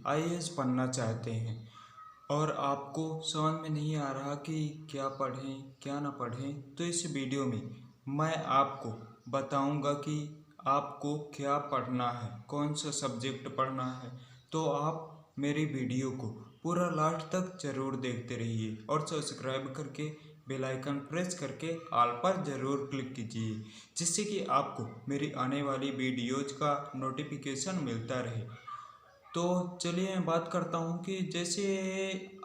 IAS बनना चाहते हैं और आपको समझ में नहीं आ रहा कि क्या पढ़ें क्या ना पढ़ें, तो इस वीडियो में मैं आपको बताऊंगा कि आपको क्या पढ़ना है, कौन सा सब्जेक्ट पढ़ना है। तो आप मेरी वीडियो को पूरा लास्ट तक ज़रूर देखते रहिए और सब्सक्राइब करके बेल आइकन प्रेस करके ऑल पर ज़रूर क्लिक कीजिए, जिससे कि आपको मेरी आने वाली वीडियोज़ का नोटिफिकेशन मिलता रहे। तो चलिए मैं बात करता हूँ कि जैसे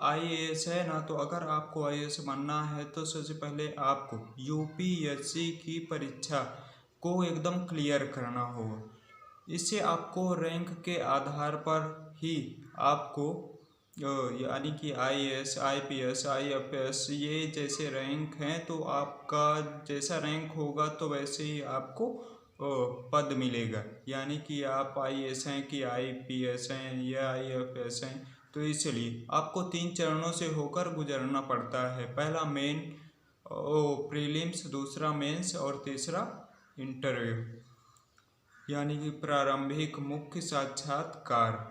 आईएएस है ना, तो अगर आपको आईएएस बनना है तो सबसे पहले आपको यूपीएससी की परीक्षा को एकदम क्लियर करना होगा। इससे आपको रैंक के आधार पर ही आपको यानी कि आईएएस आईपीएस आईएफएस ये जैसे रैंक हैं, तो आपका जैसा रैंक होगा तो वैसे ही आपको पद मिलेगा। यानी कि आप आईएएस हैं कि आईपीएस हैं या आईएफएस हैं, तो इसलिए आपको 3 चरणों से होकर गुजरना पड़ता है। पहला मेन प्रीलिम्स, दूसरा मेंस और तीसरा इंटरव्यू, यानी कि प्रारंभिक मुख्य साक्षात्कार।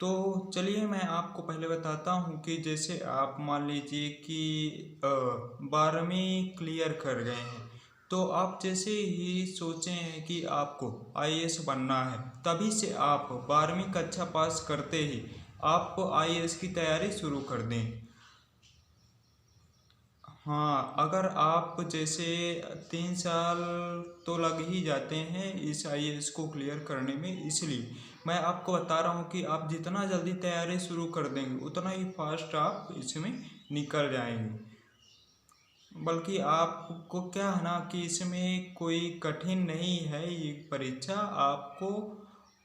तो चलिए मैं आपको पहले बताता हूँ कि जैसे आप मान लीजिए कि 12वीं क्लियर कर गए हैं, तो आप जैसे ही सोचें हैं कि आपको आईएएस बनना है, तभी से आप 12वीं कक्षा पास करते ही आप आईएएस की तैयारी शुरू कर दें। हाँ, अगर आप जैसे 3 साल तो लग ही जाते हैं इस आईएएस को क्लियर करने में, इसलिए मैं आपको बता रहा हूँ कि आप जितना जल्दी तैयारी शुरू कर देंगे उतना ही फास्ट आप इसमें निकल जाएंगे। बल्कि आपको क्या है ना कि इसमें कोई कठिन नहीं है ये परीक्षा, आपको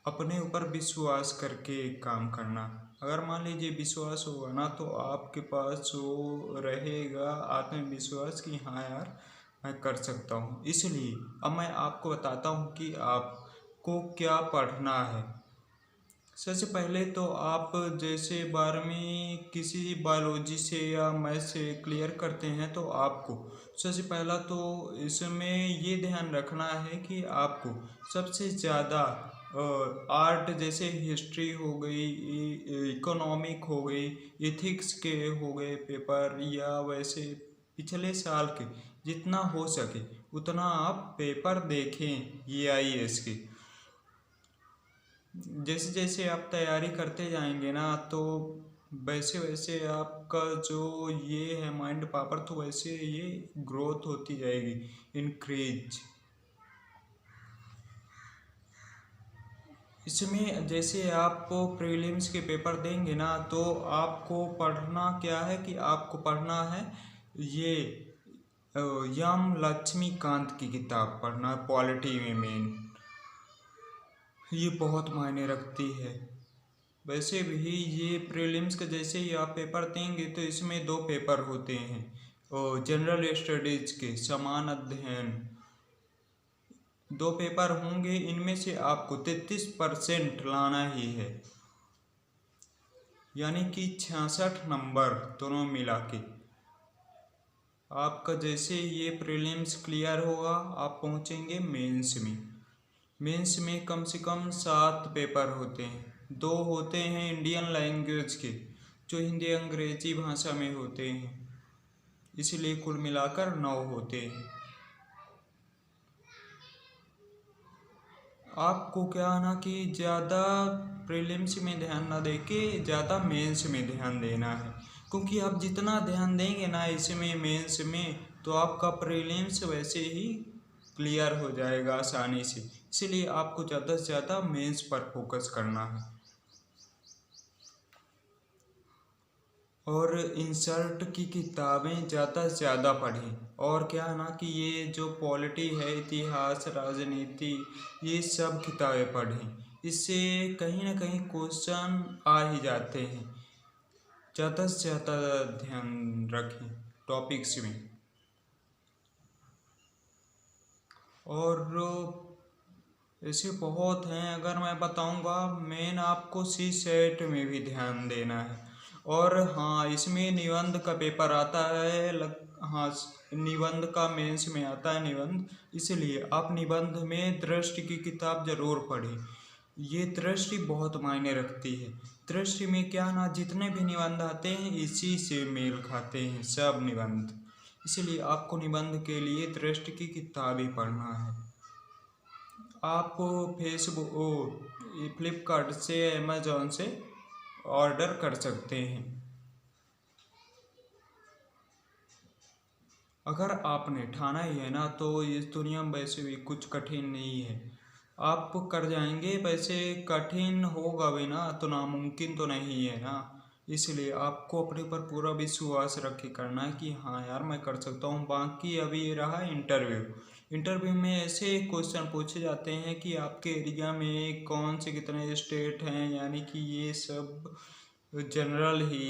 अपने ऊपर विश्वास करके काम करना। अगर मान लीजिए विश्वास होगा ना, तो आपके पास वो रहेगा आत्मविश्वास कि हाँ यार मैं कर सकता हूँ। इसलिए अब मैं आपको बताता हूँ कि आपको क्या पढ़ना है। सबसे पहले तो आप जैसे 12वीं किसी बायोलॉजी से या मैथ से क्लियर करते हैं, तो आपको सबसे पहला तो इसमें ये ध्यान रखना है कि आपको सबसे ज़्यादा आर्ट जैसे हिस्ट्री हो गई, इकोनॉमिक हो गई, इथिक्स के हो गए पेपर, या वैसे पिछले साल के जितना हो सके उतना आप पेपर देखें ये आईएएस के। जैसे जैसे आप तैयारी करते जाएंगे ना, तो वैसे वैसे आपका जो ये है माइंड पावर, तो वैसे ये ग्रोथ होती जाएगी, इंक्रीज। इसमें जैसे आप प्रीलिम्स के पेपर देंगे ना, तो आपको पढ़ना क्या है कि आपको पढ़ना है ये यम लक्ष्मीकांत की किताब पढ़ना है, पॉलिटी में मेन ये बहुत मायने रखती है। वैसे भी ये प्रीलिम्स के जैसे ही आप पेपर देंगे तो इसमें 2 पेपर होते हैं और जनरल स्टडीज के समान अध्ययन 2 पेपर होंगे। इनमें से आपको 33% लाना ही है, यानी कि 66 नंबर दोनों मिला के। आपका जैसे ये प्रीलिम्स क्लियर होगा आप पहुंचेंगे मेंस में। मेंस में कम से कम 7 पेपर होते हैं। 2 होते हैं इंडियन लैंग्वेज के, जो हिंदी अंग्रेजी भाषा में होते हैं, इसलिए कुल मिलाकर 9 होते हैं। आपको क्या है ना कि ज़्यादा प्रीलिम्स में ध्यान ना देके ज़्यादा मेंस में ध्यान देना है, क्योंकि आप जितना ध्यान देंगे ना इसमें मेंस में, तो आपका प्रीलिम्स वैसे ही क्लियर हो जाएगा आसानी से। इसलिए आपको ज़्यादा से ज़्यादा मेंस पर फोकस करना है और इंसर्ट की किताबें ज़्यादा से ज़्यादा पढ़ें। और क्या है ना कि ये जो पॉलिटी है, इतिहास, राजनीति, ये सब किताबें पढ़ें, इससे कहीं ना कहीं क्वेश्चन आ ही जाते हैं। ज़्यादा से ज़्यादा ध्यान रखें टॉपिक्स में। और ऐसे बहुत हैं, अगर मैं बताऊंगा, मेन आपको सी सेट में भी ध्यान देना है। और हाँ, इसमें निबंध का पेपर आता है, हाँ निबंध का मेंस में आता है निबंध, इसलिए आप निबंध में दृष्टि की किताब जरूर पढ़ें। ये दृष्टि बहुत मायने रखती है। दृष्टि में क्या ना, जितने भी निबंध आते हैं इसी से मेल खाते हैं सब निबंध। इसलिए आपको निबंध के लिए दृष्टि की किताब ही पढ़ना है। आप फेसबुक, फ्लिपकार्ट से, अमेज़ॉन से ऑर्डर कर सकते हैं। अगर आपने ठाना ही है ना, तो इस दुनिया में वैसे भी कुछ कठिन नहीं है, आप कर जाएंगे। वैसे कठिन होगा भी ना, तो नामुमकिन तो नहीं है ना। इसलिए आपको अपने ऊपर पूरा विश्वास रख के करना है कि हाँ यार मैं कर सकता हूँ। बाकी अभी ये रहा इंटरव्यू में ऐसे क्वेश्चन पूछे जाते हैं कि आपके एरिया में कौन से कितने स्टेट हैं, यानी कि ये सब जनरल ही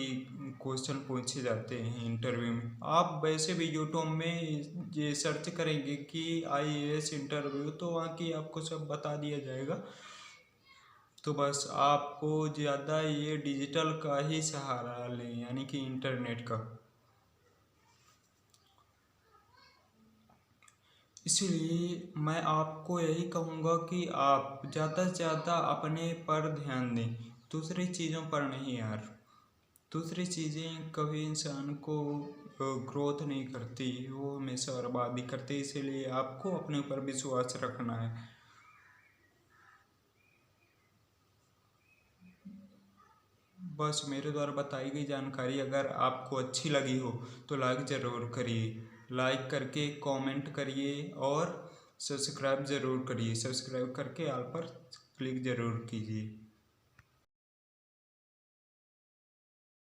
क्वेश्चन पूछे जाते हैं इंटरव्यू में। आप वैसे भी यूट्यूब में ये सर्च करेंगे कि IAS इंटरव्यू, तो वहाँ की आपको सब बता दिया जाएगा। तो बस आपको ज़्यादा ये डिजिटल का ही सहारा लें, यानी कि इंटरनेट का। इसलिए मैं आपको यही कहूँगा कि आप ज़्यादा से ज़्यादा अपने पर ध्यान दें, दूसरी चीज़ों पर नहीं यार। दूसरी चीज़ें कभी इंसान को ग्रोथ नहीं करती, वो हमेशा बर्बादी करती। इसीलिए आपको अपने ऊपर विश्वास रखना है। बस मेरे द्वारा बताई गई जानकारी अगर आपको अच्छी लगी हो तो लाइक ज़रूर करिए, लाइक करके कमेंट करिए और सब्सक्राइब ज़रूर करिए। सब्सक्राइब करके ऑल पर क्लिक ज़रूर कीजिए।